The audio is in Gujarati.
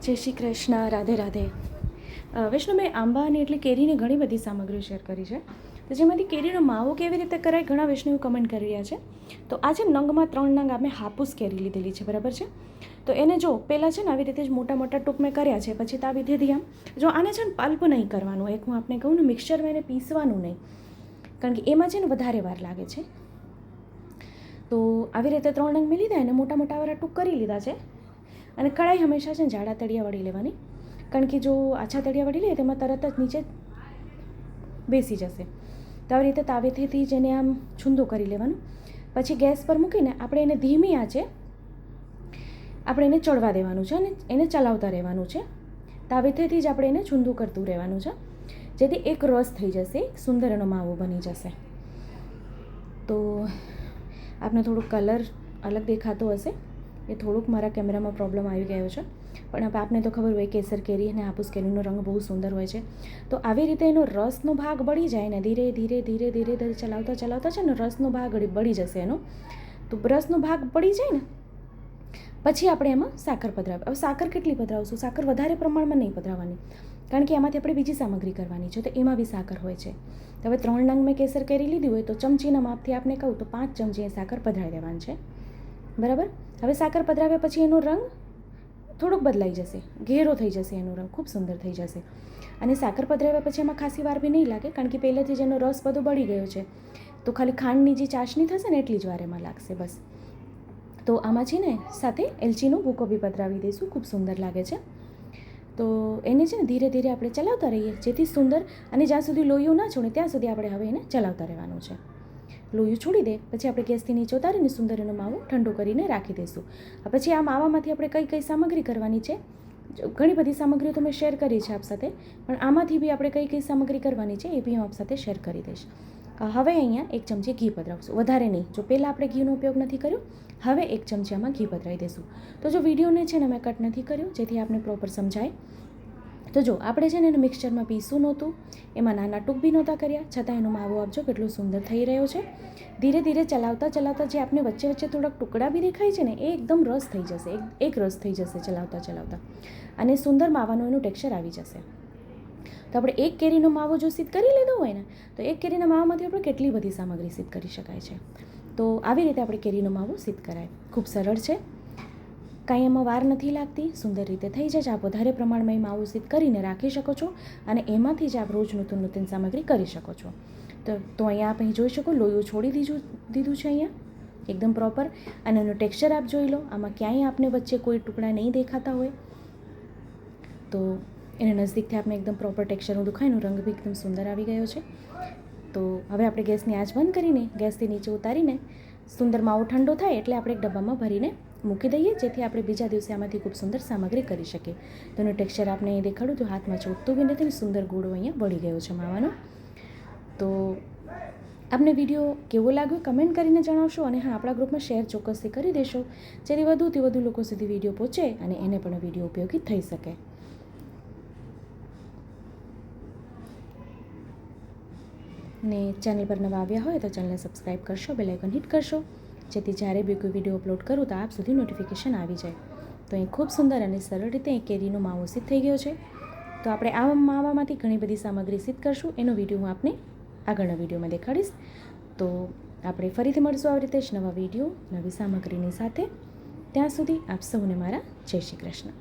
જય શ્રી કૃષ્ણ, રાધે રાધે. વૈષ્ણવ, મેં આંબાની એટલે કેરીની ઘણી બધી સામગ્રીઓ શેર કરી છે, તો જેમાંથી કેરીનો માવો કેવી રીતે કરાય ઘણા વૈષ્ણવ કમેન્ટ કરી રહ્યા છે. તો આજે નંગમાં 3 નંગ અમે હાપુસ કેરી લીધેલી છે, બરાબર છે. તો એને જો પહેલાં છે ને આવી રીતે જ મોટા મોટા ટૂંક મેં કર્યા છે, પછી તો આવી રીતે આમ જો આને છે ને પલ્પ નહીં કરવાનું, એક હું આપને કહું ને મિક્સચરમાં એને પીસવાનું નહીં, કારણ કે એમાં છે ને વધારે વાર લાગે છે. તો આવી રીતે 3 નંગ મેં લીધા, એને મોટા મોટા વાળા ટૂંક કરી લીધા છે. અને કઢાઈ હંમેશા છે ને જાડા તળિયાવાળી લેવાની, કારણ કે જો આછા તળિયાવાળી લે તેમાં તરત જ નીચે બેસી જશે. તો આવી રીતે તાવેથી જ એને આમ છૂંદો કરી લેવાનું. પછી ગેસ પર મૂકીને આપણે એને ધીમી આંચે આપણે એને ચડવા દેવાનું છે અને એને ચલાવતા રહેવાનું છે. તાવેથી જ આપણે એને છૂંદું કરતું રહેવાનું છે, જેથી એક રસ થઈ જશે, એક સુંદર એનો માવો બની જશે. તો આપને થોડુંક કલર અલગ દેખાતો હશે, એ થોડુંક મારા કેમેરામાં પ્રોબ્લેમ આવી ગયો છે, પણ આપને તો ખબર હોય કેસર કેરી અને હાપુસ કેરીનો રંગ બહુ સુંદર હોય છે. તો આવી રીતે એનો રસનો ભાગ બળી જાય ને ધીરે ધીરે ધીરે ધીરે ધીરે ચલાવતા ચલાવતા છે ને રસનો ભાગ બળી જશે એનો. તો રસનો ભાગ બળી જાય ને પછી આપણે એમાં સાકર પધરાવી. હવે સાકર કેટલી પધરાવશું? સાકર વધારે પ્રમાણમાં નહીં પધરાવવાની, કારણ કે એમાંથી આપણે બીજી સામગ્રી કરવાની છે, તો એમાં બી સાકર હોય છે. તો હવે 3 નંગ મેં કેસર કેરી લીધી હોય તો ચમચીના માપથી આપણે કહું તો 5 ચમચી સાકર પધરાવી દેવાની છે, બરાબર. હવે સાકર પધરાવ્યા પછી એનો રંગ થોડોક બદલાઈ જશે, ઘેરો થઈ જશે, એનો રંગ ખૂબ સુંદર થઈ જશે. અને સાકર પધરાવ્યા પછી એમાં ખાસી વાર બી નહીં લાગે, કારણ કે પહેલેથી જ એનો રસ બધો બળી ગયો છે. તો ખાલી ખાંડની જે ચાસણી થશે ને એટલી જ વાર એમાં લાગશે, બસ. તો આમાં છે ને સાથે એલચીનો ભૂકો બી પધરાવી દઈશું, ખૂબ સુંદર લાગે છે. તો એને છે ને ધીરે ધીરે આપણે ચલાવતા રહીએ, જેથી સુંદર, અને જ્યાં સુધી લોહીઓ ના છોડે ત્યાં સુધી આપણે હવે એને ચલાવતા રહેવાનું છે. લોહીઓ છોડી દે પછી આપણે ગેસથી નીચે ઉતારીને સુંદર એનો માવો ઠંડો કરીને રાખી દઈશું. પછી આ માવામાંથી આપણે કઈ કઈ સામગ્રી કરવાની છે, ઘણી બધી સામગ્રીઓ તો મેં શેર કરી છે આપ સાથે, પણ આમાંથી બી આપણે કઈ કઈ સામગ્રી કરવાની છે એ બી હું આપ સાથે શેર કરી દઈશ. હવે અહીંયા 1 ચમચી ઘી પધરાવશું, વધારે નહીં. જો પહેલાં આપણે ઘીનો ઉપયોગ નથી કર્યો, હવે 1 ચમચી આમાં ઘી પધરાવી દઈશું. તો જો વિડીયોને છે ને મેં કટ નથી કર્યો, જેથી આપને પ્રોપર સમજાય. તો જો આપણે છે ને એને મિક્સચરમાં પીસું નહોતું, એમાં નાના ટૂંક બી નહોતા કર્યા, છતાં એનો માવો આપજો કેટલો સુંદર થઈ રહ્યો છે. ધીરે ધીરે ચલાવતા ચલાવતા જે આપણે વચ્ચે વચ્ચે થોડાક ટુકડા બી દેખાય છે ને એ એકદમ રસ થઈ જશે, એક રસ થઈ જશે ચલાવતા ચલાવતા, અને સુંદર માવાનું એનું ટેક્સચર આવી જશે. તો આપણે એક કેરીનો માવો જો સિદ્ધ કરી લીધો હોય ને, તો એક કેરીના માવામાંથી આપણે કેટલી બધી સામગ્રી સિદ્ધ કરી શકાય છે. તો આવી રીતે આપણે કેરીનો માવો સિદ્ધ કરાય. ખૂબ સરળ છે, કાંઈ એમાં વાર નથી લાગતી, સુંદર રીતે થઈ જાય છે. આપ વધારે પ્રમાણમાં એ માવો સિદ્ધ કરીને રાખી શકો છો, અને એમાંથી જ આપ રોજ નૂતન નૂતન સામગ્રી કરી શકો છો. તો અહીંયા આપ અહીં જોઈ શકો, લોહીઓ છોડી દીધું છે અહીંયા એકદમ પ્રોપર, અને એનું ટેક્સચર આપ જોઈ લો. આમાં ક્યાંય આપને વચ્ચે કોઈ ટુકડા નહીં દેખાતા હોય, તો એને નજીકથી આપણે એકદમ પ્રોપર ટેક્સચરનું દુખાયનું રંગ બી એકદમ સુંદર આવી ગયો છે. તો હવે આપણે ગેસની આંચ બંધ કરીને ગેસથી નીચે ઉતારીને સુંદર માવો ઠંડો થાય એટલે આપણે એક ડબ્બામાં ભરીને મૂકી દઈએ, જેથી આપણે બીજા દિવસે આમાંથી ખૂબ સુંદર સામગ્રી કરી શકીએ. તો એનું ટેક્સચર આપણે અહીં દેખાડું તો હાથમાં ચોટતું બી નથી, સુંદર ગોળો અહીંયા વળી ગયો છે માવાનો. તો આપને વિડીયો કેવો લાગ્યો કમેન્ટ કરીને જણાવશો, અને હા, આપણા ગ્રુપમાં શેર ચોક્કસથી કરી દેશો, જેથી વધુથી વધુ લોકો સુધી વિડીયો પહોંચે અને એને પણ વિડીયો ઉપયોગી થઈ શકે. ને ચેનલ પર નવા આવ્યા હોય તો ચેનલને સબસ્ક્રાઈબ કરશો, બેલ આઇકન હિટ કરશો, જેથી જ્યારે બી કોઈ વિડીયો અપલોડ કરું તો આપ સુધી નોટિફિકેશન આવી જાય. તો અહીં ખૂબ સુંદર અને સરળ રીતે કેરીનો માવો સિદ્ધ થઈ ગયો છે. તો આપણે આ માવામાંથી ઘણી બધી સામગ્રી સિદ્ધ કરશું, એનો વિડીયો હું આપને આગળના વિડીયોમાં દેખાડીશ. તો આપણે ફરીથી મળશું આવી રીતે જ નવા વિડીયો નવી સામગ્રીની સાથે. ત્યાં સુધી આપ સૌને મારા જય શ્રી કૃષ્ણ.